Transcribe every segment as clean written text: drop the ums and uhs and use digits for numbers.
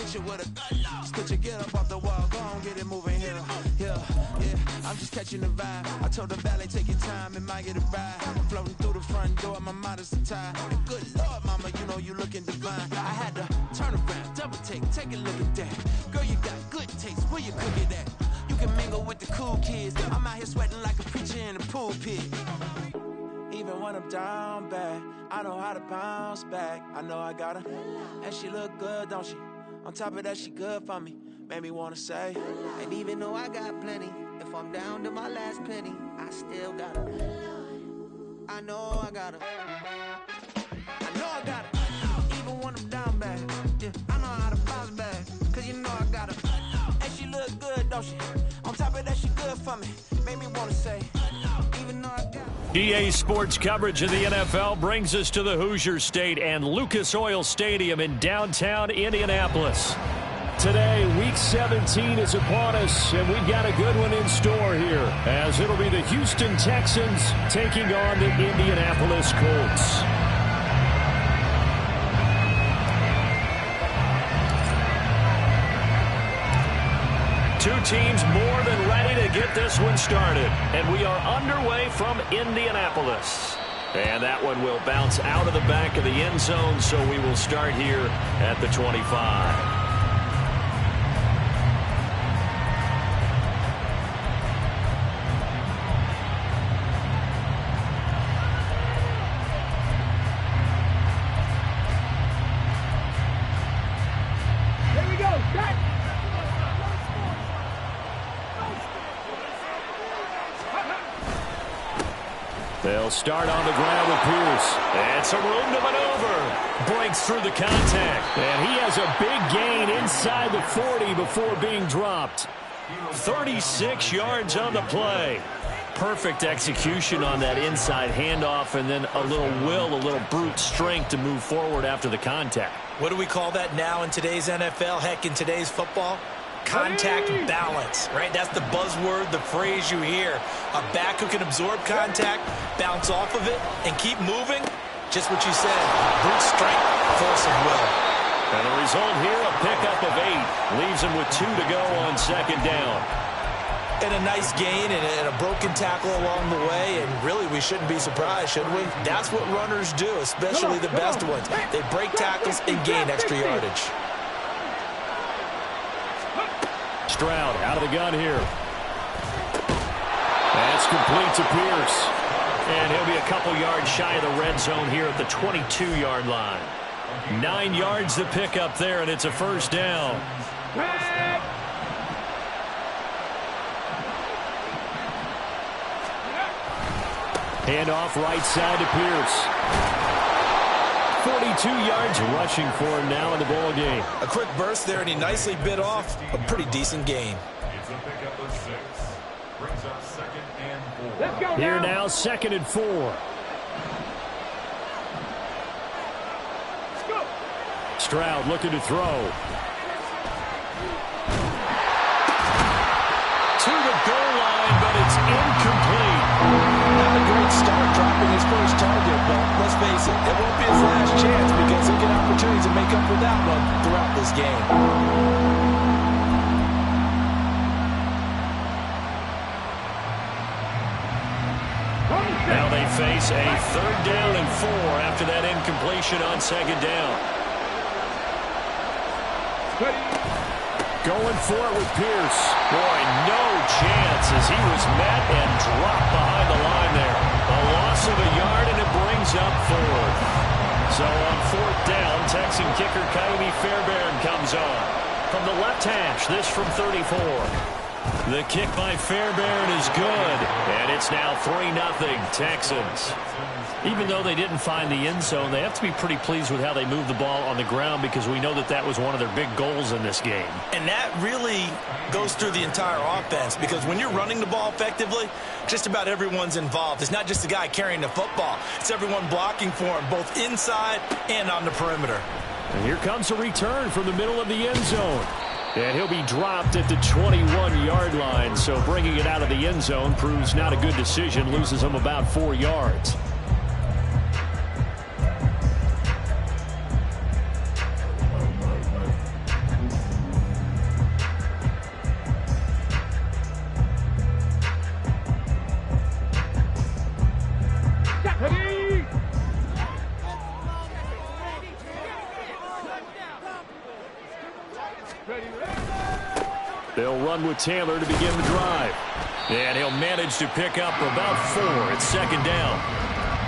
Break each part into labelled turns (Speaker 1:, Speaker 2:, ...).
Speaker 1: hit you with a just put your get up off the wall, go on, get it moving here. Yeah, I'm just catching the vibe. I told the valet, take your time, it might get a ride. Floating through the front door, my mind is tied. And good Lord, mama, you know you looking divine. I had to turn around, double take a look at that. Girl, you got good taste, where you cook it at? You can mingle with the cool kids. I'm out here sweating like a preacher in a pulpit. Even when I'm down bad, I know how to bounce back. I know I got her, and she look good, don't she? On top of that, she good for me. Made me wanna say, and even though I got plenty, if I'm down to my last penny, I still got her. I know I got her. I know I got her. Even when I'm down bad, yeah, I know how to bounce back. Cause you know I got her, and she look good, don't she? On top of that, she good for me. Made me wanna say, even though I got her.
Speaker 2: EA Sports coverage of the NFL brings us to the Hoosier State and Lucas Oil Stadium in downtown Indianapolis. Today, Week 17 is upon us, and we've got a good one in store here, as it'll be the Houston Texans taking on the Indianapolis Colts. Two teams more than ready to get this one started. And we are underway from Indianapolis. And that one will bounce out of the back of the end zone, so we will start here at the 25. They'll start on the ground with Pierce. And some room to maneuver. Breaks through the contact. And he has a big gain inside the 40 before being dropped. 36 yards on the play. Perfect execution on that inside handoff, and then a little will, a little brute strength to move forward after the contact.
Speaker 3: What do we call that now in today's NFL? Heck, in today's football? Contact balance, right? That's the buzzword, the phrase you hear. A back who can absorb contact, bounce off of it, and keep moving. Just what you said. Brute strength, force of will.
Speaker 2: And the result here, a pickup of 8. Leaves him with 2 to go on second down.
Speaker 3: And a nice gain and a broken tackle along the way. And really, we shouldn't be surprised, should we? That's what runners do, especially the best ones. They break tackles and gain extra yardage.
Speaker 2: Stroud out of the gun here. That's complete to Pierce. And he'll be a couple yards shy of the red zone here at the 22-yard line. 9 yards to pick up there, and it's a first down. Handoff right side to Pierce. 42 yards rushing for him now in the ball game.
Speaker 3: A quick burst there, and he nicely bit off a pretty decent gain.
Speaker 4: It's a pickup of 6. Brings up 2nd and 4.
Speaker 2: Let's go here now, 2nd and 4.
Speaker 4: Let's go.
Speaker 2: Stroud looking to throw. To the goal line, but it's incomplete.
Speaker 3: Not a great start dropping his first target, but let's face it, it won't be his last chance because he'll get opportunities to make up for that one throughout this game.
Speaker 2: Now they face a 3rd down and 4 after that incompletion on 2nd down. Going for it with Pierce. Boy, no chance as he was met and dropped behind the line there. A loss of a yard, and it brings up 4th. So on 4th down, Texan kicker Kaimi Fairbairn comes on. From the left hash, this from 34. The kick by Fairbairn is good, and it's now 3-0 Texans. Even though they didn't find the end zone, they have to be pretty pleased with how they moved the ball on the ground because we know that that was one of their big goals in this game.
Speaker 3: And that really goes through the entire offense because when you're running the ball effectively, just about everyone's involved. It's not just the guy carrying the football. It's everyone blocking for him, both inside and on the perimeter.
Speaker 2: And here comes a return from the middle of the end zone. And he'll be dropped at the 21-yard line, so bringing it out of the end zone proves not a good decision, loses him about 4 yards. They'll run with Taylor to begin the drive. And he'll manage to pick up about 4 at second down.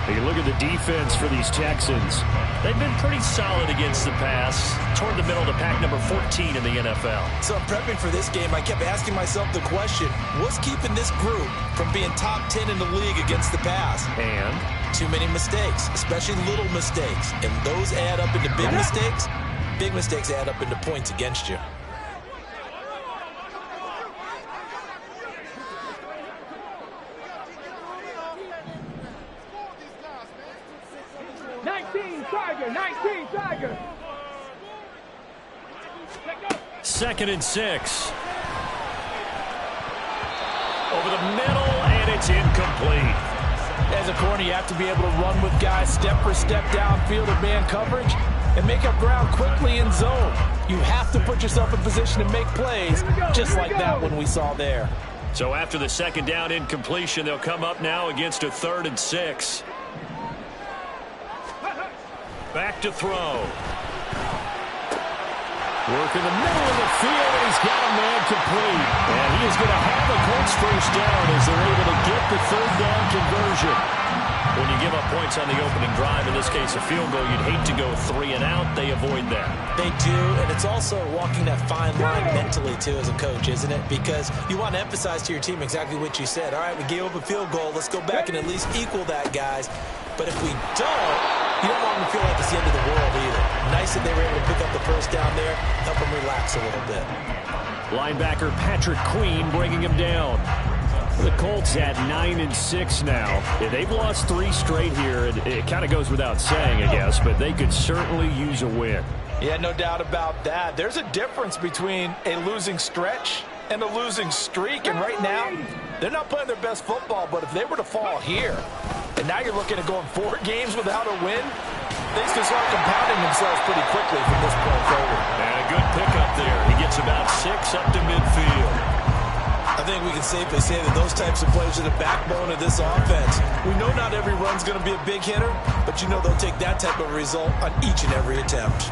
Speaker 2: You look at the defense for these Texans. They've been pretty solid against the pass, toward the middle of the pack, number 14 in the NFL.
Speaker 3: So prepping for this game, I kept asking myself the question, what's keeping this group from being top 10 in the league against the pass?
Speaker 2: And
Speaker 3: too many mistakes, especially little mistakes. And those add up into big mistakes. Big mistakes add up into points against you.
Speaker 5: Tiger.
Speaker 2: 2nd and 6. Over the middle, and it's incomplete.
Speaker 3: As a corner, you have to be able to run with guys step for step downfield or man coverage and make up ground quickly in zone. You have to put yourself in position to make plays, just like that one we saw there.
Speaker 2: So after the 2nd down incompletion, they'll come up now against a 3rd and 6. Back to throw. Work in the middle of the field, and he's got a man complete. And he is going to have the Colts first down as they're able to get the 3rd down conversion. When you give up points on the opening drive, in this case a field goal, you'd hate to go 3 and out. They avoid that.
Speaker 3: They do, and it's also walking that fine line mentally, too, as a coach, isn't it? Because you want to emphasize to your team exactly what you said. All right, we gave up a field goal. Let's go back and at least equal that, guys. But if we don't, you don't want them to feel like it's the end of the world either. Nice that they were able to pick up the first down there, help them relax a little bit.
Speaker 2: Linebacker Patrick Queen bringing him down. The Colts at 9 and 6 now. They've lost 3 straight here. It kind of goes without saying, I guess, but they could certainly use a win.
Speaker 3: Yeah, no doubt about that. There's a difference between a losing stretch and a losing streak, and right now, they're not playing their best football, but if they were to fall here, and now you're looking at going 4 games without a win, things can start compounding themselves pretty quickly from this point forward.
Speaker 2: And a good pickup there. He gets about 6 up to midfield.
Speaker 3: I think we can safely say that those types of plays are the backbone of this offense. We know not every run's going to be a big hitter, but you know they'll take that type of result on each and every attempt.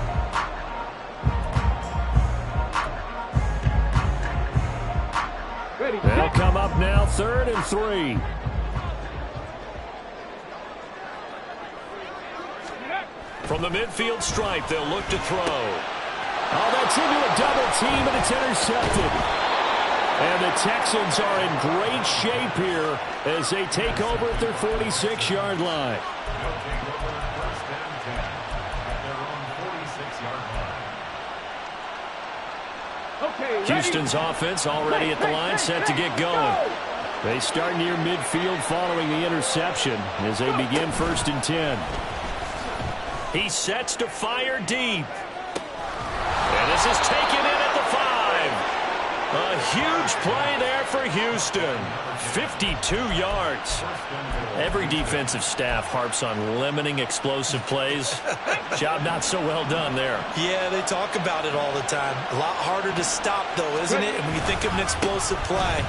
Speaker 2: They'll come up now 3rd and 3. From the midfield stripe, they'll look to throw. Oh, that's into a double team, and it's intercepted. And the Texans are in great shape here as they take over at their 46-yard line. Houston's offense already at the line, set to get going. They start near midfield following the interception as they begin 1st and 10. He sets to fire deep. And this is taken in at the 5. A huge play there for Houston. 52 yards. Every defensive staff harps on limiting explosive plays. Job not so well done there.
Speaker 3: Yeah, they talk about it all the time. A lot harder to stop, though, isn't it? And when you think of an explosive play,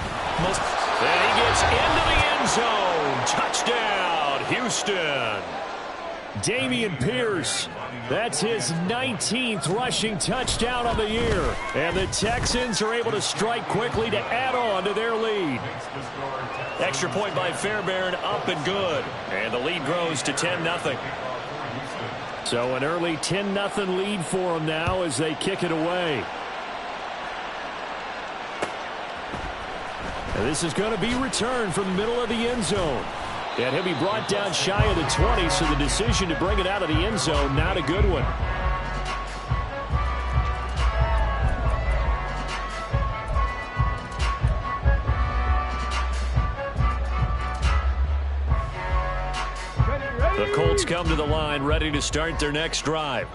Speaker 2: And he gets into the end zone. Touchdown, Houston. Dameon Pierce, that's his 19th rushing touchdown of the year. And the Texans are able to strike quickly to add on to their lead. Extra point by Fairbairn, up and good. And the lead grows to 10-0. So an early 10-0 lead for them now as they kick it away. And this is going to be returned from the middle of the end zone. And he'll be brought down shy of the 20, so the decision to bring it out of the end zone, not a good one. The Colts come to the line, ready to start their next drive.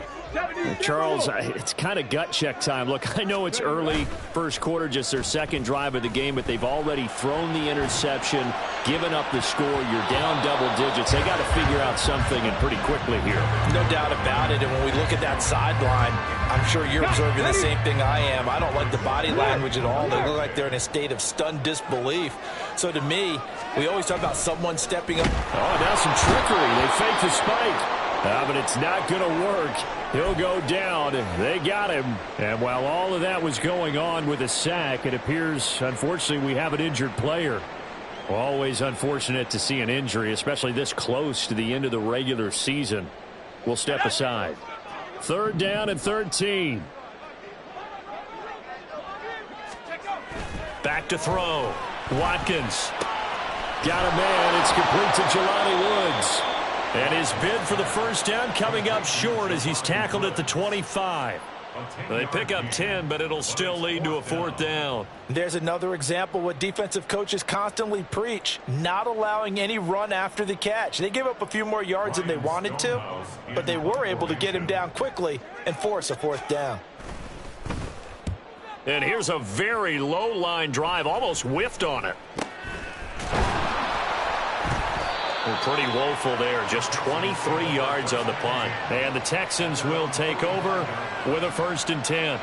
Speaker 2: Charles, it's kind of gut check time. Look, I know it's early, first quarter, just their 2nd drive of the game, but they've already thrown the interception, given up the score. You're down double digits. They got to figure out something, and pretty quickly here.
Speaker 3: No doubt about it. And when we look at that sideline, I'm sure you're observing the same thing I am. I don't like the body language at all. They look like they're in a state of stunned disbelief. So to me, we always talk about someone stepping up.
Speaker 2: Oh, now some trickery. They fake the spike. But it's not going to work He'll go down. They got him. And while all of that was going on with a sack, it appears, unfortunately, we have an injured player. Always unfortunate to see an injury, especially this close to the end of the regular season. We'll step aside. 3rd down and 13. Back to throw. Watkins. Got a man. It's complete to Jelani Woods. And his bid for the first down coming up short as he's tackled at the 25. They pick up 10, but it'll still lead to a 4th down.
Speaker 3: There's another example what defensive coaches constantly preach, not allowing any run after the catch. They gave up a few more yards than they wanted to, but they were able to get him down quickly and force a 4th down.
Speaker 2: And here's a very low-line drive, almost whiffed on it. Pretty woeful there, just 23 yards on the punt. And the Texans will take over with a 1st and 10.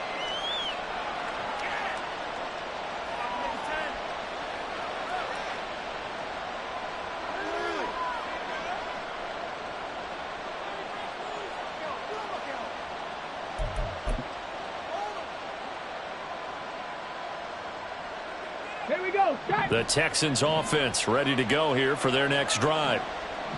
Speaker 2: The Texans offense ready to go here for their next drive.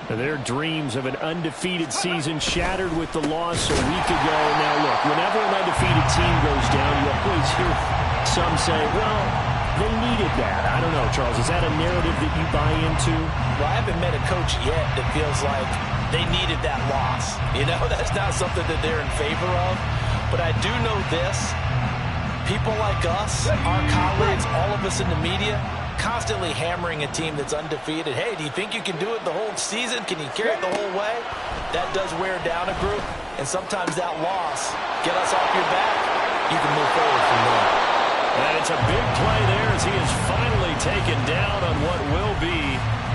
Speaker 2: Their dreams of an undefeated season shattered with the loss a week ago. Now look, whenever an undefeated team goes down, you always hear some say, well, they needed that. I don't know, Charles. Is that a narrative that you buy into?
Speaker 3: Well, I haven't met a coach yet that feels like they needed that loss. You know, that's not something that they're in favor of. But I do know this. People like us, our colleagues, all of us in the media, constantly hammering a team that's undefeated. Hey, do you think you can do it the whole season? Can you carry it the whole way? That does wear down a group, and sometimes that loss, get us off your back, you can move forward from there.
Speaker 2: And it's a big play there as he is finally taken down on what will be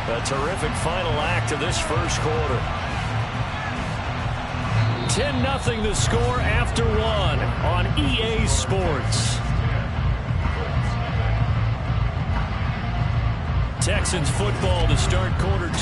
Speaker 2: a terrific final act of this first quarter. 10-0 the score after 1 on EA Sports. Texans football to start quarter 2.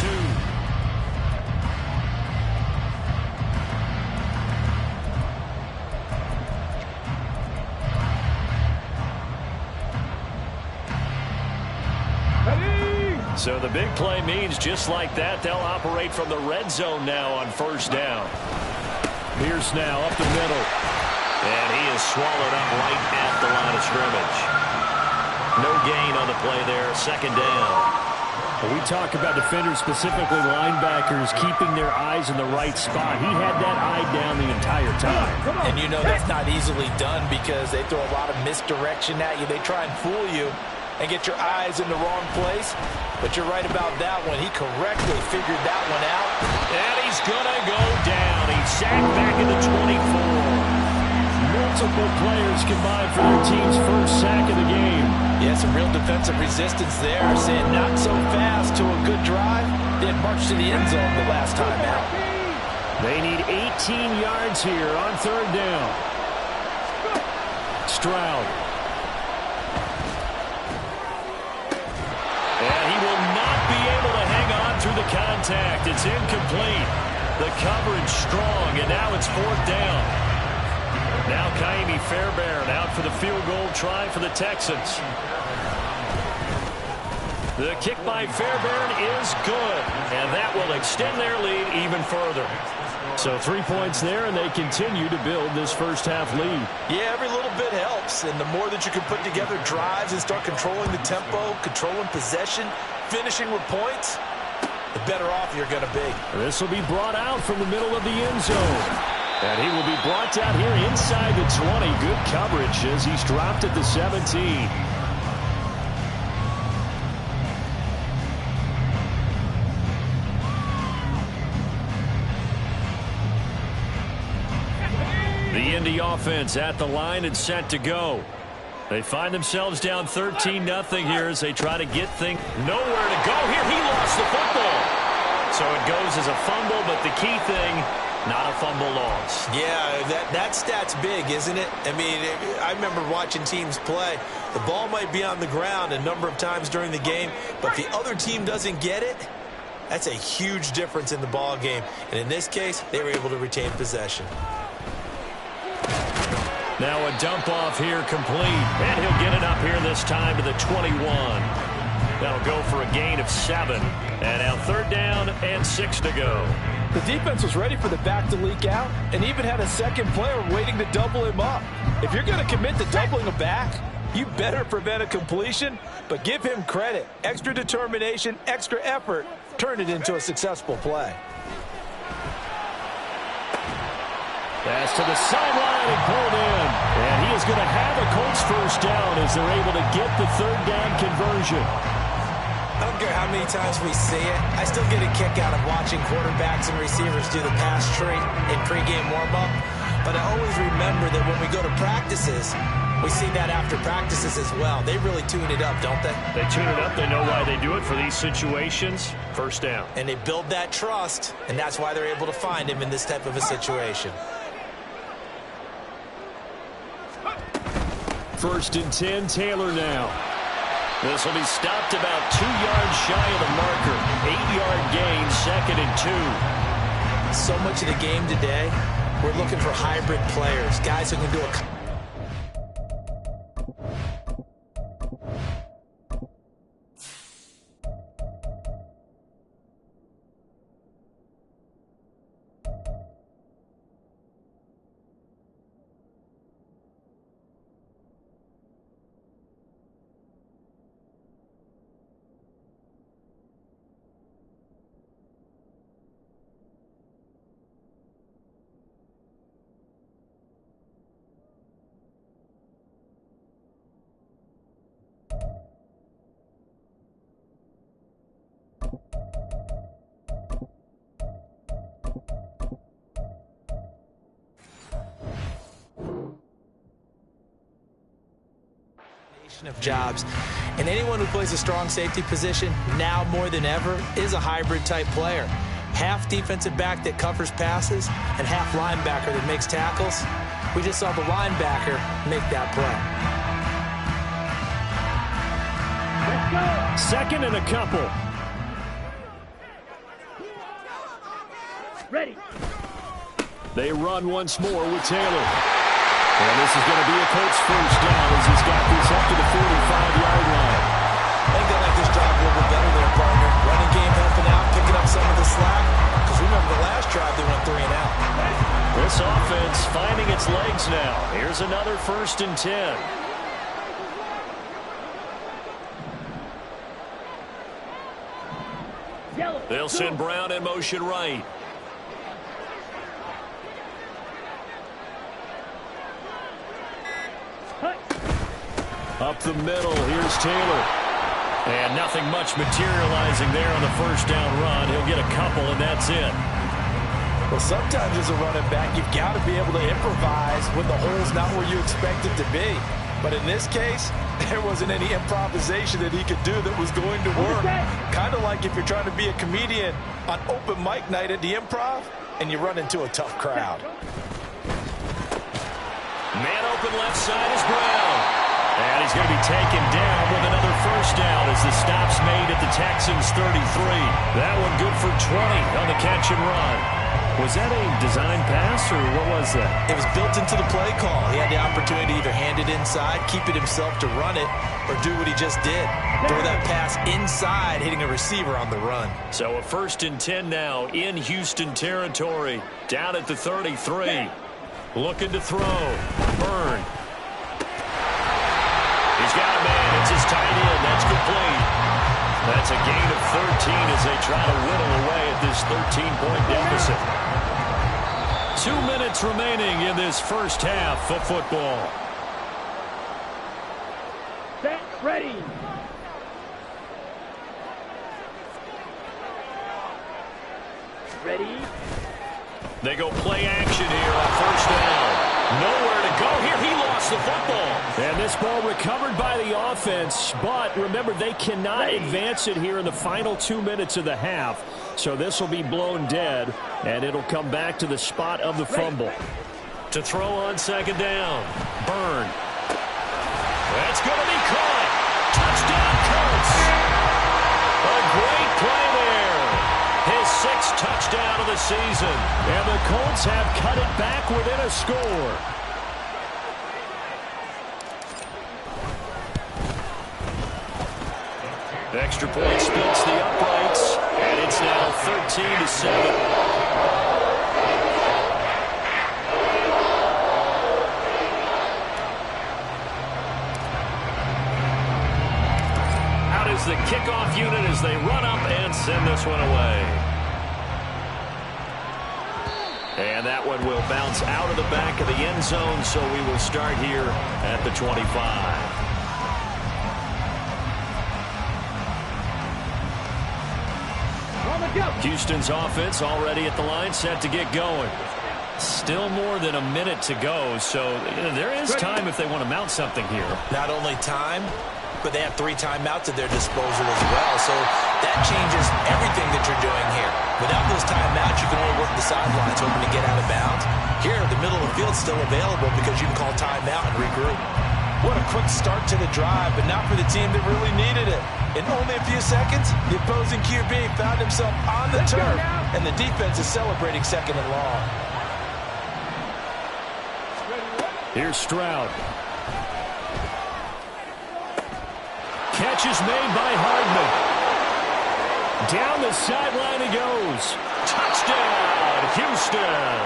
Speaker 2: So the big play means just like that, they'll operate from the red zone now on 1st down. Pierce now up the middle. And he is swallowed up right at the line of scrimmage. No gain on the play there, 2nd down. We talk about defenders, specifically linebackers, keeping their eyes in the right spot. He had that eye down the entire time.
Speaker 3: And you know that's not easily done because they throw a lot of misdirection at you. They try and fool you and get your eyes in the wrong place. But you're right about that one. He correctly figured that one out.
Speaker 2: And he's going to go down. He's sacked back at the 24. Multiple players combined for their team's first sack of the game.
Speaker 3: Yeah, some real defensive resistance there. Saying not so fast to a good drive. Then march to the end zone the last time out.
Speaker 2: They need 18 yards here on 3rd down. Stroud. And he will not be able to hang on through the contact. It's incomplete. The coverage strong, and now it's 4th down. Now Kaimi Fairbairn out for the field goal try for the Texans. The kick by Fairbairn is good, and that will extend their lead even further. So 3 points there, and they continue to build this first half lead.
Speaker 3: Yeah, every little bit helps, and the more that you can put together drives and start controlling the tempo, controlling possession, finishing with points, the better off you're going to be.
Speaker 2: This will be brought out from the middle of the end zone. And he will be brought down here inside the 20. Good coverage as he's dropped at the 17. The Indy offense at the line and set to go. They find themselves down 13-0 here as they try to get things nowhere to go here. He lost the football. So it goes as a fumble, but the key thing, not a fumble loss.
Speaker 3: Yeah, that stat's big, isn't it? I mean, I remember watching teams play. The ball might be on the ground a number of times during the game, but if the other team doesn't get it, that's a huge difference in the ball game. And in this case, they were able to retain possession.
Speaker 2: Now a dump off here complete. And he'll get it up here this time to the 21. That'll go for a gain of 7. And now 3rd down and 6 to go.
Speaker 3: The defense was ready for the back to leak out and even had a second player waiting to double him up. If you're going to commit to doubling a back, you better prevent a completion, but give him credit. Extra determination, extra effort, turn it into a successful play.
Speaker 2: Pass to the sideline and pulled in. And he is going to have a Colts 1st down as they're able to get the 3rd down conversion.
Speaker 3: I don't care how many times we see it. I still get a kick out of watching quarterbacks and receivers do the pass tree in pregame warm-up. But I always remember that when we go to practices, we see that after practices as well. They really tune it up, don't they?
Speaker 2: They tune it up. They know why they do it for these situations. 1st down.
Speaker 3: And they build that trust, and that's why they're able to find him in this type of a situation.
Speaker 2: 1st and 10, Taylor now. This will be stopped about 2 yards shy of the marker. 8-yard gain, 2nd and 2.
Speaker 3: So much of the game today, we're looking for hybrid players, guys who can do a... of jobs, and anyone who plays a strong safety position now more than ever is a hybrid type player. Half defensive back that covers passes and half linebacker that makes tackles. We just saw the linebacker make that play.
Speaker 2: Let's go. 2nd and a couple.
Speaker 5: Ready.
Speaker 2: They run once more with Taylor. And this is going to be a Colts 1st down as he's got this up to the 45-yard line.
Speaker 3: I think they like this drive a little bit better there, partner. Running game helping out, picking up some of the slack. Because remember the last drive they went 3 and out.
Speaker 2: This offense finding its legs now. Here's another 1st and 10. They'll send Brown in motion right. Up the middle, here's Taylor. And nothing much materializing there on the 1st down run. He'll get a couple, and that's it.
Speaker 3: Well, sometimes as a running back, you've got to be able to improvise when the hole's not where you expect it to be. But in this case, there wasn't any improvisation that he could do that was going to work. Kind of like if you're trying to be a comedian on open mic night at the Improv, and you run into a tough crowd.
Speaker 2: Man open left side is Brown. And he's going to be taken down with another 1st down as the stop's made at the Texans 33. That one good for 20 on the catch and run. Was that a design pass, or what was that?
Speaker 3: It was built into the play call. He had the opportunity to either hand it inside, keep it himself to run it, or do what he just did. Throw that pass inside, hitting a receiver on the run.
Speaker 2: So a 1st and 10 now in Houston territory. Down at the 33. Looking to throw. Byrne. He's got a man. It's his tight end. That's complete. That's a gain of 13 as they try to whittle away at this 13-point deficit. 2 minutes remaining in this 1st half of football.
Speaker 5: Set. Ready. Ready.
Speaker 2: They go play action here on 1st down. Nowhere to go here. He lost the football. And this ball recovered by the offense. But remember, they cannot advance it here in the final 2 minutes of the half. So this will be blown dead, and it'll come back to the spot of the fumble. To throw on 2nd down. Byrne. That's going to be caught. Touchdown, Colts. A great play there. His 6th touchdown of the season. And the Colts have cut it back within a score. Extra point splits the uprights, and it's now 13-7. The kickoff unit as they run up and send this one away. And that one will bounce out of the back of the end zone, so we will start here at the 25. Houston's offense already at the line, set to get going. Still more than a minute to go, so there is time if they want to mount something here.
Speaker 3: Not only time, but they have 3 timeouts at their disposal as well. So that changes everything that you're doing here. Without those timeouts, you can only work the sidelines, hoping to get out of bounds. Here, the middle of the field's still available because you can call timeout and regroup. What a quick start to the drive, but not for the team that really needed it. In only a few seconds, the opposing QB found himself on the turf, and the defense is celebrating second and long.
Speaker 2: Here's Stroud. Catch is made by Hardman. Down the sideline he goes. Touchdown, Houston.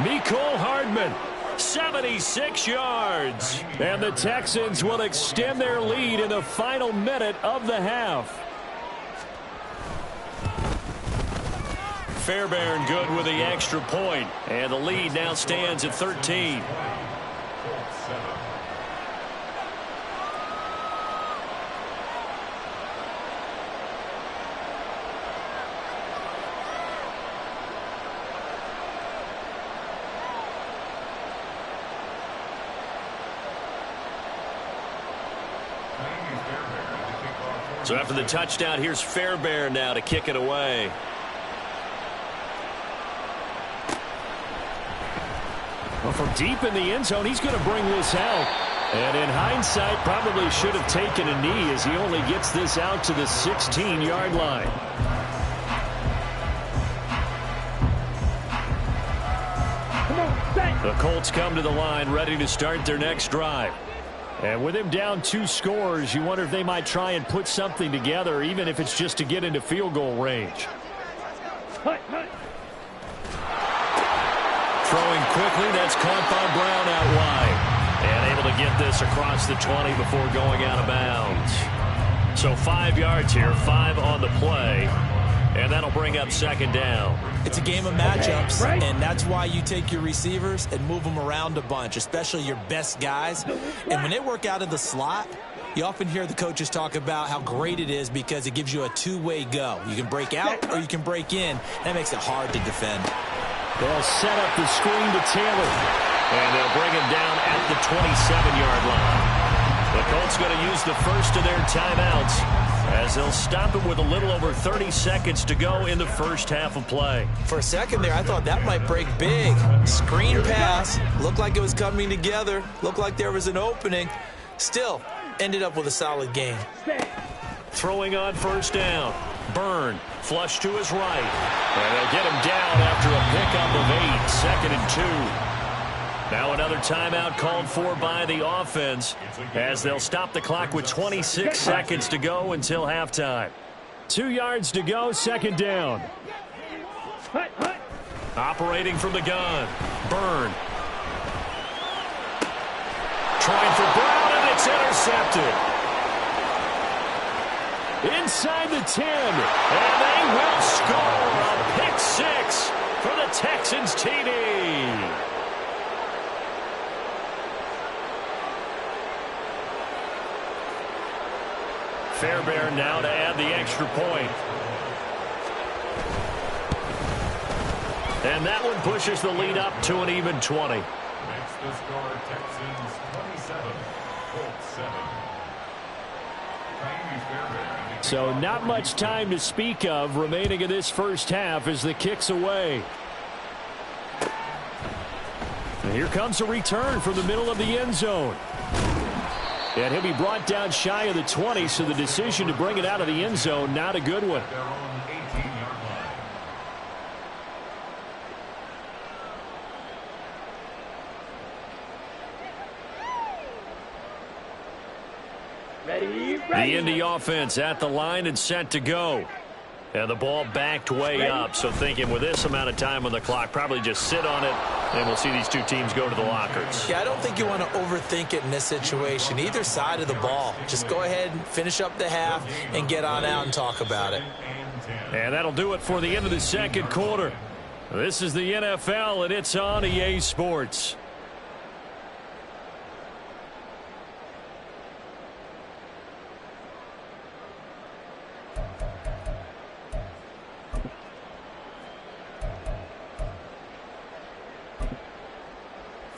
Speaker 2: Mecole Hardman, 76 yards. And the Texans will extend their lead in the final minute of the half. Fairbairn good with the extra point. And the lead now stands at 13. So after the touchdown, here's Fairbairn now to kick it away. Well, from deep in the end zone, he's going to bring this out. And in hindsight, probably should have taken a knee as he only gets this out to the 16-yard line. The Colts come to the line ready to start their next drive. And with him down 2 scores, you wonder if they might try and put something together, even if it's just to get into field goal range. Throwing quickly, that's caught by Brown out wide. And able to get this across the 20 before going out of bounds. So 5 yards here, 5 on the play. And that'll bring up second down.
Speaker 3: It's a game of matchups, and that's why you take your receivers and move them around a bunch, especially your best guys. And when they work out of the slot, you often hear the coaches talk about how great it is because it gives you a two-way go. You can break out or you can break in. That makes it hard to defend.
Speaker 2: They'll set up the screen to Taylor. And they'll bring him down at the 27-yard line. The Colts going to use the first of their timeouts as they'll stop it with a little over 30 seconds to go in the first half of play.
Speaker 3: For a second there, I thought that might break big. Screen pass. Looked like it was coming together. Looked like there was an opening. Still, ended up with a solid game.
Speaker 2: Throwing on first down. Byrne, flush to his right. And they'll get him down after a pickup of 8, 2nd and 2. Now another timeout called for by the offense as they'll stop the clock with 26 seconds to go until halftime. 2 yards to go, second down. Operating from the gun, Byrne. Trying for Brown, and it's intercepted. Inside the 10, and they will score a pick 6 for the Texans TD. Fairbairn now to add the extra point. And that one pushes the lead up to an even 20.
Speaker 4: Makes the score Texans 27, Colts 7.
Speaker 2: So not much time to speak of remaining in this first half as the kick's away. And here comes a return from the middle of the end zone. And he'll be brought down shy of the 20, so the decision to bring it out of the end zone, not a good one.
Speaker 4: Their own 18-yard line.
Speaker 2: The Indy offense at the line and set to go. And the ball backed way up, so thinking with this amount of time on the clock, probably just sit on it, and we'll see these two teams go to the lockers.
Speaker 3: Yeah, I don't think you want to overthink it in this situation. Either side of the ball. Just go ahead and finish up the half and get on out and talk about it.
Speaker 2: And that'll do it for the end of the second quarter. This is the NFL, and it's on EA Sports.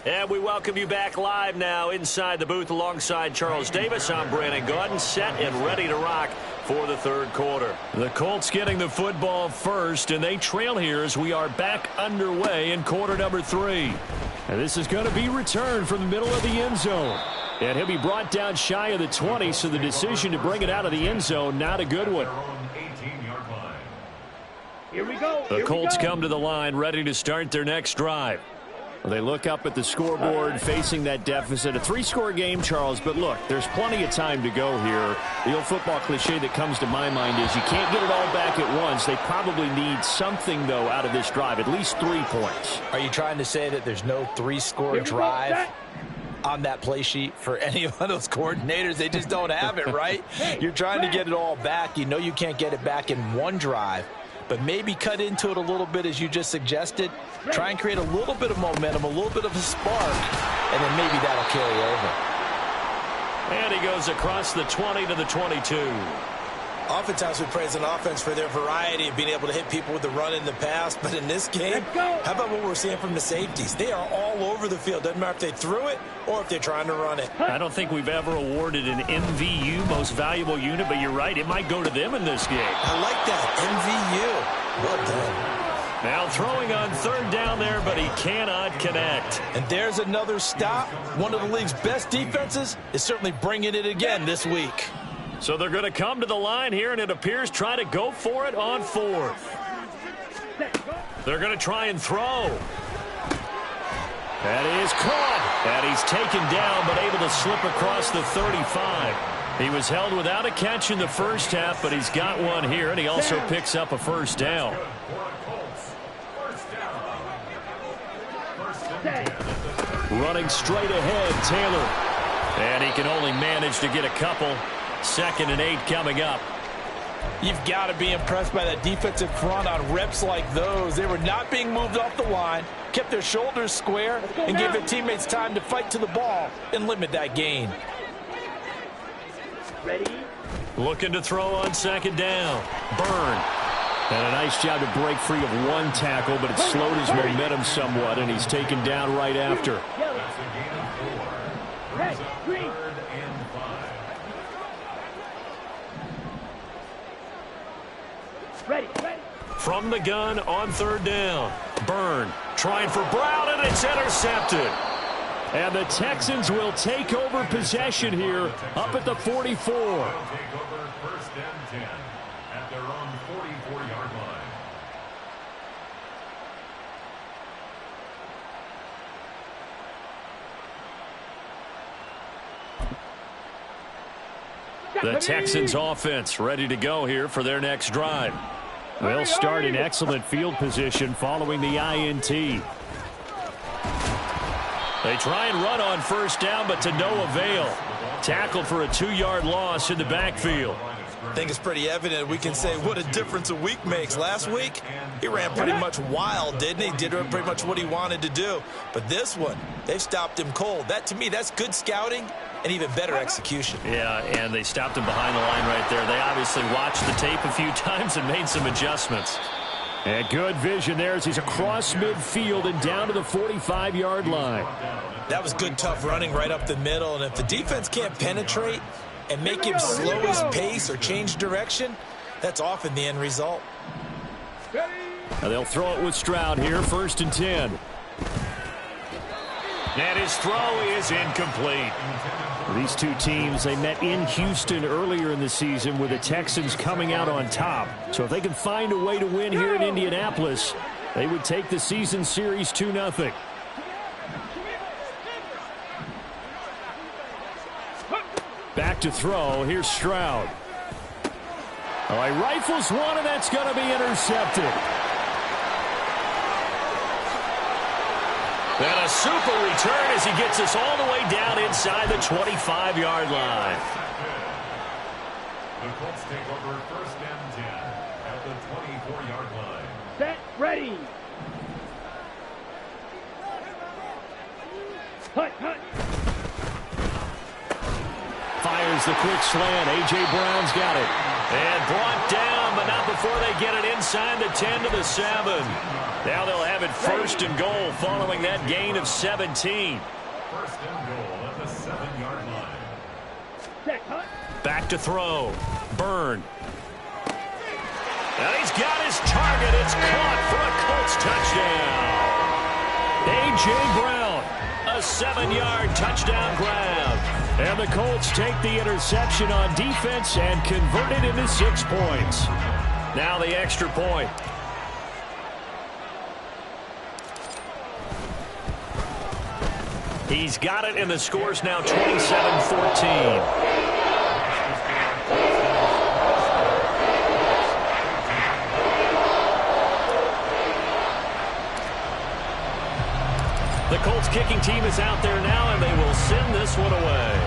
Speaker 2: And we welcome you back live now inside the booth alongside Charles Davis. I'm Brandon Gaudin, set and ready to rock for the third quarter. The Colts getting the football first, and they trail here as we are back underway in quarter number 3. And this is going to be returned from the middle of the end zone. And he'll be brought down shy of the 20, so the decision to bring it out of the end zone, not a good one.
Speaker 5: Here we go.
Speaker 2: The Colts come to the line, ready to start their next drive. They look up at the scoreboard, facing that deficit. A 3-score game, Charles, but look, there's plenty of time to go here. The old football cliche that comes to my mind is you can't get it all back at once. They probably need something, though, out of this drive, at least 3 points.
Speaker 3: Are you trying to say that there's no 3-score drive on that play sheet for any of those coordinators? They just don't have it, right? You're trying to get it all back. You know you can't get it back in one drive. But maybe cut into it a little bit as you just suggested. Try and create a little bit of momentum, a little bit of a spark, and then maybe that'll carry over.
Speaker 2: And he goes across the 20 to the 22.
Speaker 3: Oftentimes we praise an offense for their variety of being able to hit people with the run in the pass. But in this game, how about what we're seeing from the safeties? They are all over the field. Doesn't matter if they threw it or if they're trying to run it.
Speaker 2: I don't think we've ever awarded an MVU, most valuable unit, but you're right. It might go to them in this game.
Speaker 3: I like that. MVU. Well done.
Speaker 2: Now throwing on third down there, but he cannot connect.
Speaker 3: And there's another stop. One of the league's best defenses is certainly bringing it again this week.
Speaker 2: So they're going to come to the line here, and it appears try to go for it on 4th. They're going to try and throw. That is caught. And he's taken down, but able to slip across the 35. He was held without a catch in the first half, but he's got one here, and he also picks up a first down. Running straight ahead, Taylor. And he can only manage to get a couple. 2nd and 8 coming up.
Speaker 3: You've got to be impressed by that defensive front on reps like those. They were not being moved off the line, kept their shoulders square, and gave their teammates time to fight to the ball and limit that gain.
Speaker 5: Ready?
Speaker 2: Looking to throw on 2nd down. Byrne. And a nice job to break free of one tackle, but it slowed his momentum somewhat, and he's taken down right after.
Speaker 5: Ready.
Speaker 2: From the gun on 3rd down. Byrne trying for Brown, and it's intercepted. And the Texans will take over possession here up at the 44.
Speaker 4: Take over 1st and 10 at their own 44-yard line.
Speaker 2: The Texans offense ready to go here for their next drive. They'll start in excellent field position following the INT. They try and run on 1st down, but to no avail. Tackled for a 2-yard loss in the backfield.
Speaker 3: I think it's pretty evident we can say what a difference a week makes. Last week, he ran pretty much wild, didn't he? Did pretty much what he wanted to do. But this one, they've stopped him cold. That, to me, that's good scouting and even better execution.
Speaker 2: Yeah, and they stopped him behind the line right there. They obviously watched the tape a few times and made some adjustments. And good vision there as he's across midfield and down to the 45-yard line.
Speaker 3: That was good, tough running right up the middle. And if the defense can't penetrate and make him slow his pace or change direction, that's often the end result.
Speaker 2: Now they'll throw it with Stroud here, 1st and 10. And his throw is incomplete. These two teams, they met in Houston earlier in the season with the Texans coming out on top. So if they can find a way to win here in Indianapolis, they would take the season series 2-0. Back to throw. Here's Stroud. Oh, he rifles one, and that's going to be intercepted. And a super return as he gets us all the way down inside the 25-yard line.
Speaker 4: The Colts take over 1st and 10 at the 24-yard line.
Speaker 5: Set, ready. Hut, hut.
Speaker 2: Fires the quick slant. A.J. Brown's got it. And brought down, but not before they get it inside the 10 to the 7. Now they'll have it 1st and goal following that gain of 17.
Speaker 4: 1st and goal at the 7-yard line.
Speaker 5: Set, hut.
Speaker 2: Back to throw. Byrne. And he's got his target. It's caught for a Colts touchdown. A.J. Brown, a 7-yard touchdown grab. And the Colts take the interception on defense and convert it into 6 points. Now the extra point. He's got it, and the score's now 27-14. The Colts kicking team is out there now, and they will send this one away.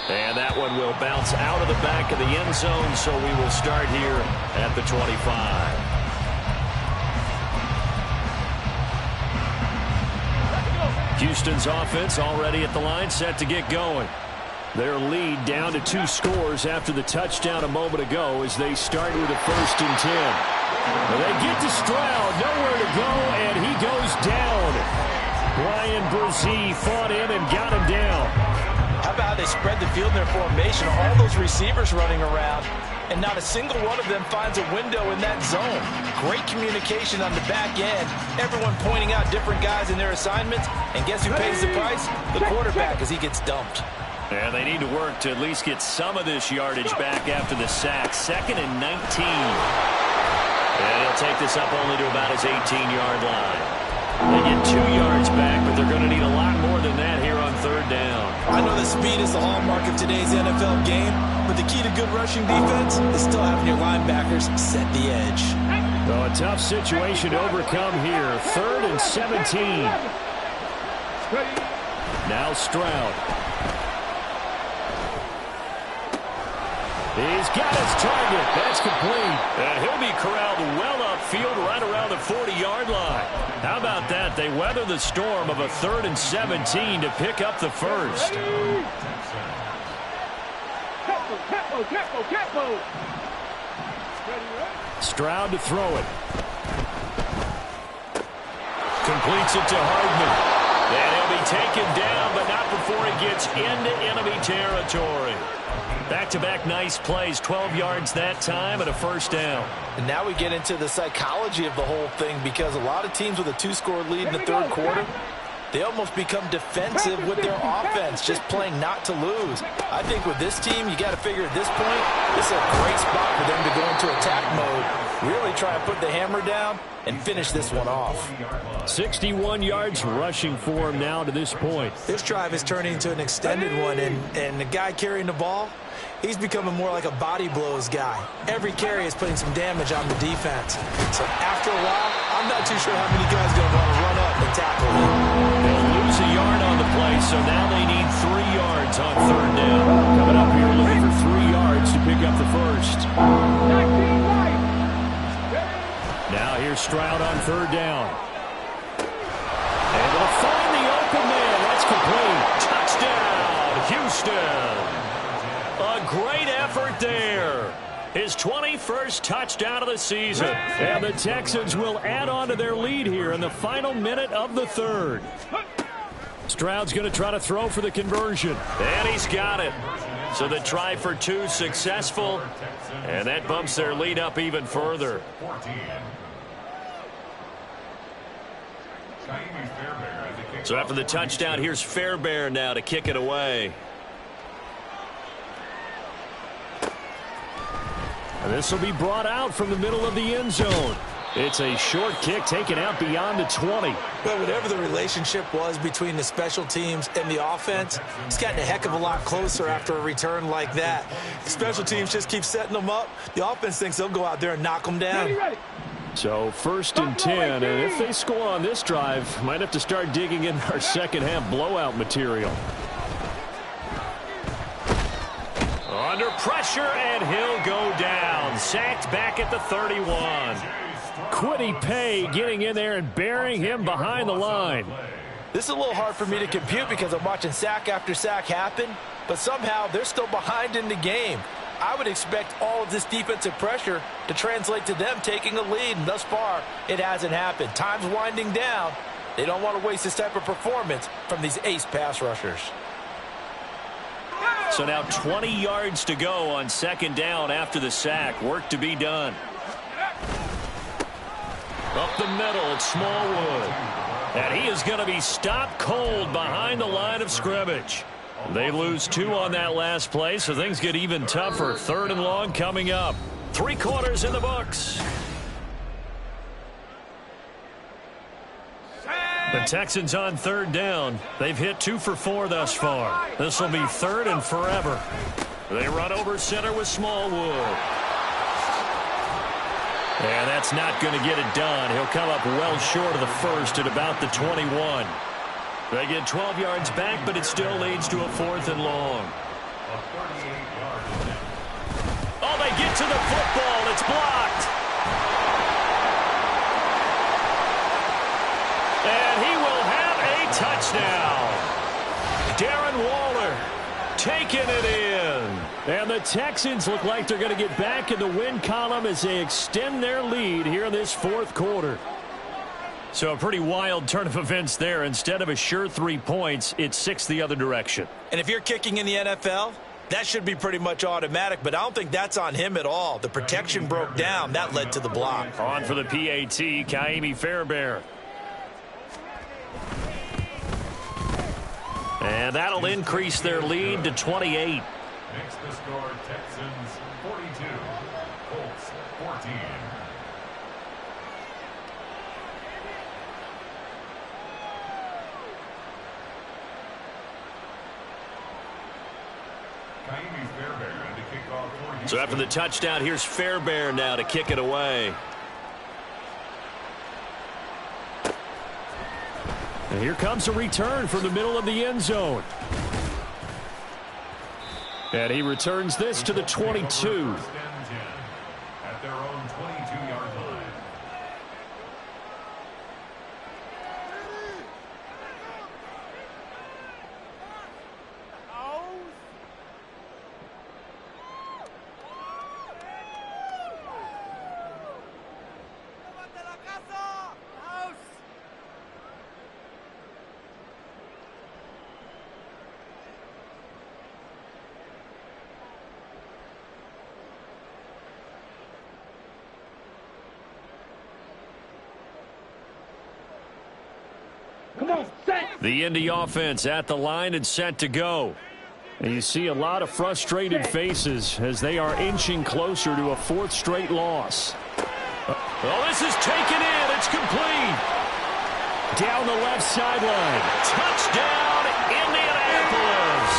Speaker 2: And that one will bounce out of the back of the end zone, so we will start here at the 25. Houston's offense already at the line, set to get going. Their lead down to 2 scores after the touchdown a moment ago as they start with a 1st and 10. Well, they get to Stroud, nowhere to go, and he goes down. Brian Brzee fought him and got him down.
Speaker 3: How about how they spread the field in their formation? All those receivers running around, and not a single one of them finds a window in that zone. Great communication on the back end. Everyone pointing out different guys in their assignments, and guess who pays the price? The quarterback, as he gets dumped.
Speaker 2: And they need to work to at least get some of this yardage back after the sack. 2nd and 19. And he'll take this up only to about his 18-yard line. They get 2 yards back, but they're going to need a lot more than that here on 3rd down.
Speaker 3: I know that speed is the hallmark of today's NFL game, but the key to good rushing defense is still having your linebackers set the edge.
Speaker 2: So a tough situation to overcome here. 3rd and 17. Now Stroud. He's got his target. That's complete. And he'll be corralled well upfield right around the 40-yard line. How about that? They weather the storm of a 3rd and 17 to pick up the 1st. Stroud to throw it. Completes it to Hardman. And he'll be taken down, but not before he gets into enemy territory. Back-to-back nice plays, 12 yards that time and a 1st down.
Speaker 3: And now we get into the psychology of the whole thing, because a lot of teams with a 2-score lead in the 3rd quarter, they almost become defensive with their offense, just playing not to lose. I think with this team, you got to figure at this point, this is a great spot for them to go into attack mode, really try to put the hammer down and finish this one off.
Speaker 2: 61 yards rushing for him now to this point.
Speaker 3: This drive is turning into an extended one, and the guy carrying the ball, he's becoming more like a body blows guy. Every carry is putting some damage on the defense. So after a while, I'm not too sure how many guys are going to want to run up and tackle him.
Speaker 2: They'll lose a yard on the play, so now they need 3 yards on 3rd down. Coming up here looking for 3 yards to pick up the 1st. Now here's Stroud on 3rd down. And they'll find the open man. That's complete. Touchdown, Houston. A great effort there. His 21st touchdown of the season. And the Texans will add on to their lead here in the final minute of the 3rd. Stroud's going to try to throw for the conversion. And he's got it. So the try for 2 successful. And that bumps their lead up even further. So after the touchdown, here's Fairbairn now to kick it away. And this will be brought out from the middle of the end zone. It's a short kick taken out beyond the 20.
Speaker 3: But whatever the relationship was between the special teams and the offense, it's gotten a heck of a lot closer after a return like that. The special teams just keep setting them up. The offense thinks they'll go out there and knock them down.
Speaker 5: Ready.
Speaker 2: So 1st and 10, and if they score on this drive, might have to start digging in our second half blowout material. Under pressure, and he'll go down. Sacked back at the 31. Quiddy Pay getting in there and burying him behind the line.
Speaker 3: This is a little hard for me to compute because I'm watching sack after sack happen, but somehow they're still behind in the game. I would expect all of this defensive pressure to translate to them taking a lead, and thus far, it hasn't happened. Time's winding down. They don't want to waste this type of performance from these ace pass rushers.
Speaker 2: So now 20 yards to go on 2nd down after the sack. Work to be done. Up the middle, it's Smallwood. And he is going to be stopped cold behind the line of scrimmage. They lose 2 on that last play, so things get even tougher. 3rd and long coming up. 3 quarters in the books. The Texans on 3rd down. They've hit 2 for 4 thus far. This will be 3rd and forever. They run over center with Smallwood. And that's not going to get it done. He'll come up well short of the first at about the 21. They get 12 yards back, but it still leads to a 4th and long. Oh, they get to the football. It's blocked. And he will have a touchdown. Darren Waller taking it in. And the Texans look like they're going to get back in the win column as they extend their lead here in this 4th quarter. So a pretty wild turn of events there. Instead of a sure 3 points, it's 6 the other direction. And if you're kicking in the NFL, that should be pretty much automatic, but I don't think that's on him at all. The protection broke down. That led to the block. On for the PAT, Kaimi Fairbairn. And that'll increase their lead to 28.
Speaker 4: Makes the score Texans 42, Colts 14.
Speaker 2: So after the touchdown, here's Fairbairn now to kick it away. And here comes a return from the middle of the end zone. And he returns this to the 22.
Speaker 4: At their own 22-yard line.
Speaker 5: Come on, set.
Speaker 2: The Indy offense at the line and set to go. And you see a lot of frustrated faces as they are inching closer to a 4th straight loss. Oh, this is taken in. It's complete. Down the left sideline. Touchdown, Indianapolis.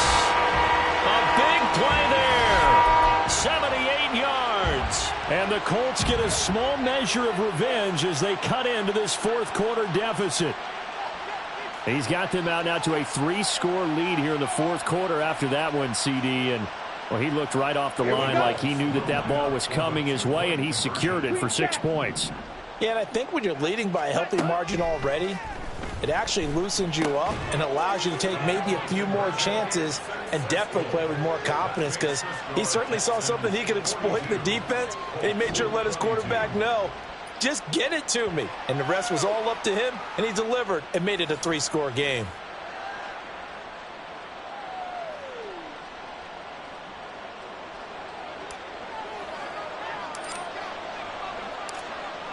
Speaker 2: A big play there. 78 yards. And the Colts get a small measure of revenge as they cut into this 4th quarter deficit. He's got them out now to a 3-score lead here in the 4th quarter after that one, CD. And, well, he looked right off the line like he knew that that ball was coming his way, and he secured it for 6 points.
Speaker 3: Yeah, and I think when you're leading by a healthy margin already, it actually loosens you up and allows you to take maybe a few more chances and definitely play with more confidence, because he certainly saw something he could exploit in the defense, and he made sure to let his quarterback know, just get it to me. And the rest was all up to him, and he delivered and made it a 3-score game.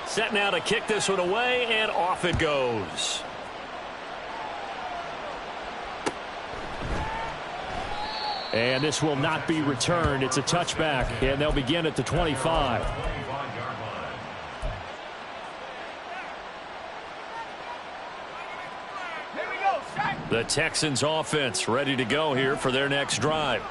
Speaker 2: Set now to kick this one away, and off it goes. And this will not be returned. It's a touchback, and they'll begin at the 25. The Texans offense ready to go here for their next drive.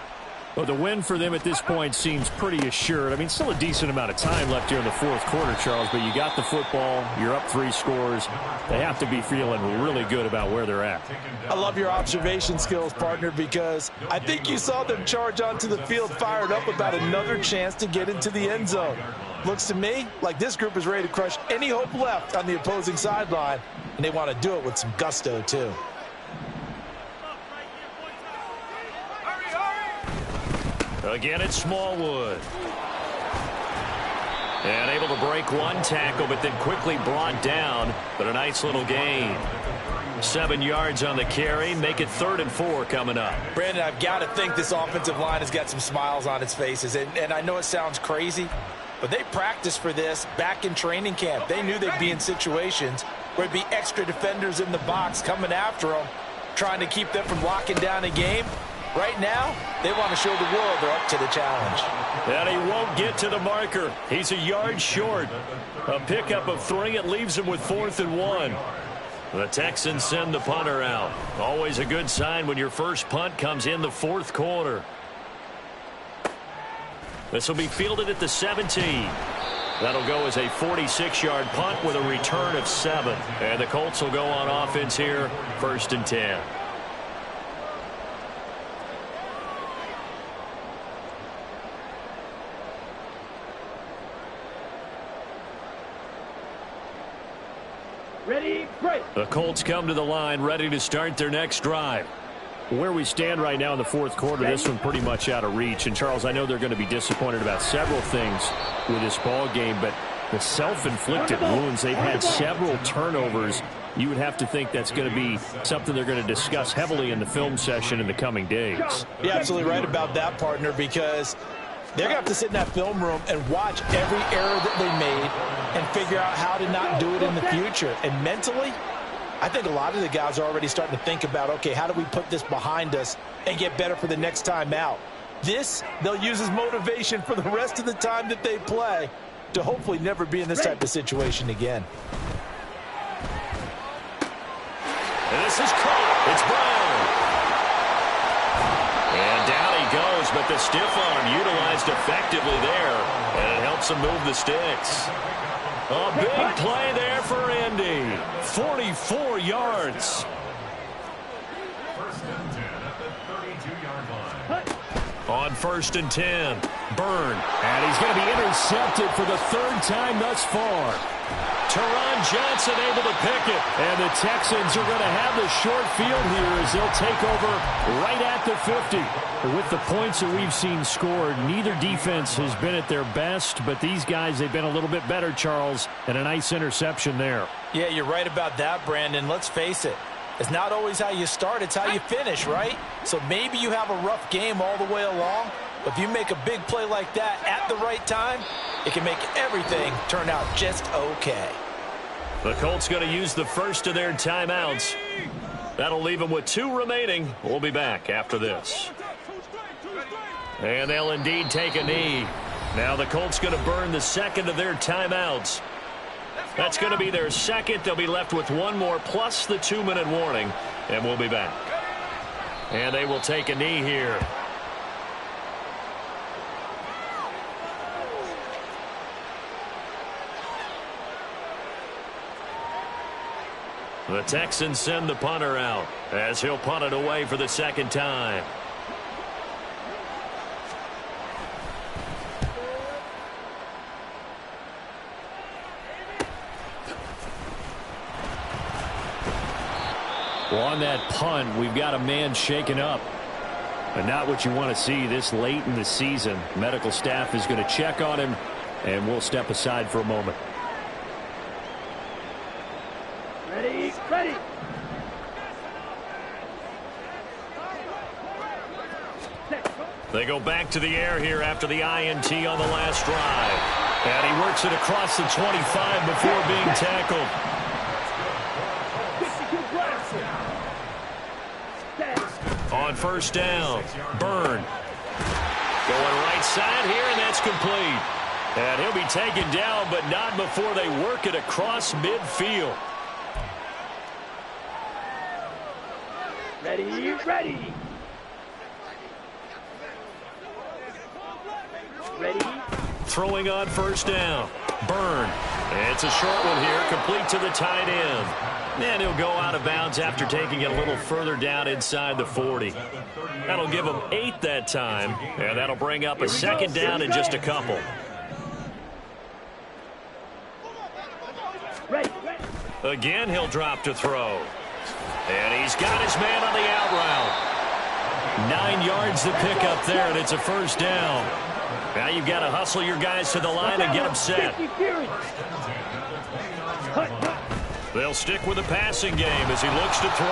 Speaker 6: Well, the win for them at this point seems pretty assured. I mean, still a decent amount of time left here in the fourth quarter, Charles, but you got the football, you're up 3 scores. They have to be feeling really good about where they're at.
Speaker 3: I love your observation skills, partner, because I think you saw them charge onto the field fired up about another chance to get into the end zone. Looks to me like this group is ready to crush any hope left on the opposing sideline, and they want to do it with some gusto, too.
Speaker 2: Again, it's Smallwood. And able to break one tackle, but then quickly brought down. But a nice little gain. 7 yards on the carry. Make it 3rd and 4 coming up.
Speaker 3: Brandon, I've got to think this offensive line has got some smiles on its faces. And I know it sounds crazy, but they practiced for this back in training camp. They knew they'd be in situations where there'd be extra defenders in the box coming after them, trying to keep them from locking down a game. Right now, they want to show the world they're up to the challenge.
Speaker 2: And he won't get to the marker. He's a yard short. A pickup of 3. It leaves him with 4th and 1. The Texans send the punter out. Always a good sign when your first punt comes in the 4th quarter. This will be fielded at the 17. That'll go as a 46-yard punt with a return of 7. And the Colts will go on offense here, 1st and 10.
Speaker 5: Ready, break.
Speaker 2: The Colts come to the line ready to start their next drive.
Speaker 6: Where we stand right now in the fourth quarter, this one pretty much out of reach. And, Charles, I know they're going to be disappointed about several things with this ball game, but the self-inflicted wounds, they've had several turnovers. You would have to think that's going to be something they're going to discuss heavily in the film session in the coming days.
Speaker 3: You're absolutely right about that, partner, because they're going to have to sit in that film room and watch every error that they made and figure out how to not do it in the future. And mentally, I think a lot of the guys are already starting to think about, okay, how do we put this behind us and get better for the next time out? This, they'll use as motivation for the rest of the time that they play to hopefully never be in this type of situation again.
Speaker 2: And this is caught. It's Brown. And down he goes, but the stiff arm utilized effectively there, and it helps him move the sticks. A big play there for Indy. 44 yards.
Speaker 4: 1st and 10 at the 32-yard line.
Speaker 2: On 1st and 10, Byrne.
Speaker 6: And he's going to be intercepted for the 3rd time thus far.
Speaker 2: Teron Johnson able to pick it.
Speaker 6: And the Texans are going to have the short field here as they'll take over right at the 50. With the points that we've seen scored, neither defense has been at their best, but these guys, they've been a little bit better, Charles, and a nice interception there.
Speaker 3: Yeah, you're right about that, Brandon. Let's face it. It's not always how you start, it's how you finish, right? So maybe you have a rough game all the way along, but if you make a big play like that at the right time, it can make everything turn out just okay.
Speaker 2: The Colts going to use the first of their timeouts. That'll leave them with 2 remaining. We'll be back after this. And they'll indeed take a knee. Now the Colts going to burn the second of their timeouts. That's going to be their second. They'll be left with 1 more plus the 2-minute warning, and we'll be back. And they will take a knee here. The Texans send the punter out as he'll punt it away for the 2nd time.
Speaker 6: Well, on that punt, we've got a man shaken up. And not what you want to see this late in the season. Medical staff is going to check on him, and we'll step aside for a moment.
Speaker 5: Ready, ready.
Speaker 2: They go back to the air here after the INT on the last drive. And he works it across the 25 before being tackled. On 1st down, Byrne. Going right side here, and that's complete. And he'll be taken down, but not before they work it across midfield.
Speaker 5: Ready, ready. Ready.
Speaker 2: Throwing on first down. Burn. It's a short one here, complete to the tight end. And he'll go out of bounds after taking it a little further down inside the 40. That'll give him 8 that time, and that'll bring up a second down and just a couple. Again, he'll drop to throw. And he's got his man on the out route. 9 yards to pick up there, and it's a first down. Now you've got to hustle your guys to the line and get them set. They'll stick with the passing game as he looks to throw.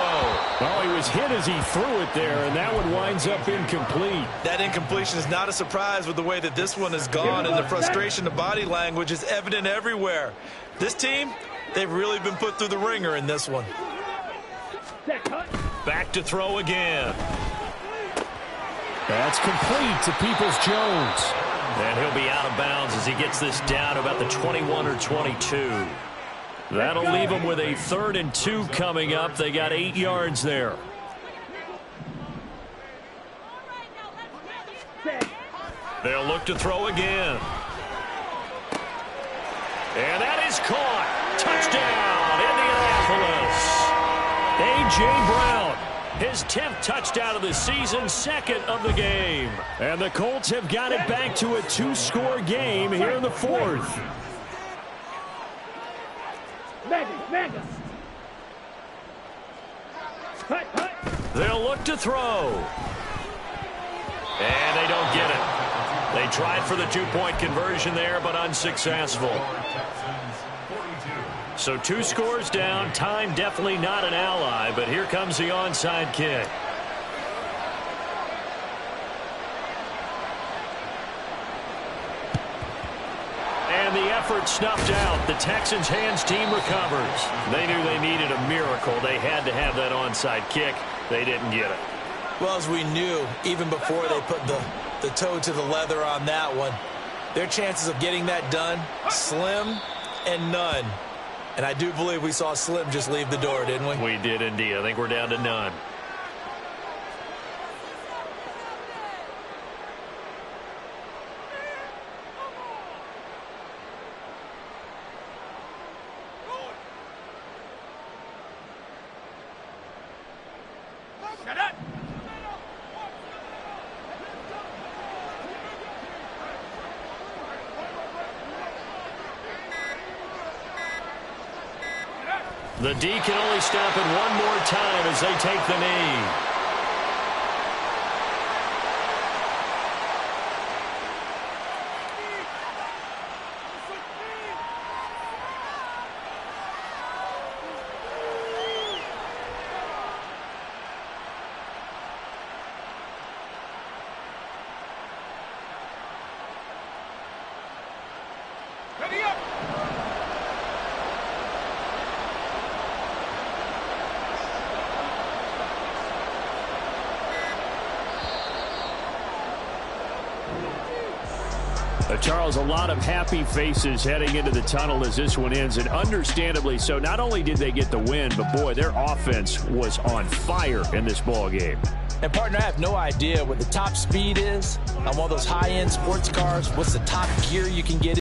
Speaker 6: Well, he was hit as he threw it there, and that one winds up incomplete.
Speaker 3: That incompletion is not a surprise with the way that this one has gone, and the frustration, the body language is evident everywhere. This team, they've really been put through the ringer in this one.
Speaker 2: Back to throw again.
Speaker 6: That's complete to Peoples-Jones.
Speaker 2: And he'll be out of bounds as he gets this down about the 21 or 22. That'll leave him with a 3rd and 2 coming up. They got 8 yards there. They'll look to throw again. And that is caught. Touchdown, Indianapolis. A.J. Brown, his 10th touchdown of the season, 2nd of the game.
Speaker 6: And the Colts have got it back to a 2-score game here in the 4th.
Speaker 2: They'll look to throw. And they don't get it. They tried for the 2-point conversion there, but unsuccessful. So 2 scores down. Time definitely not an ally, but here comes the onside kick. And the effort snuffed out. The Texans' hands team recovers. They knew they needed a miracle. They had to have that onside kick. They didn't get it.
Speaker 3: Well, as we knew, even before they put the toe to the leather on that one, their chances of getting that done, slim and none. And I do believe we saw Slim just leave the door, didn't we?
Speaker 2: We did indeed. I think we're down to none. The D can only stop it one more time as they take the knee.
Speaker 6: Charles, a lot of happy faces heading into the tunnel as this one ends, and understandably so. Not only did they get the win, but boy, their offense was on fire in this ball game.
Speaker 3: And partner, I have no idea what the top speed is on one of those high-end sports cars. What's the top gear you can get in?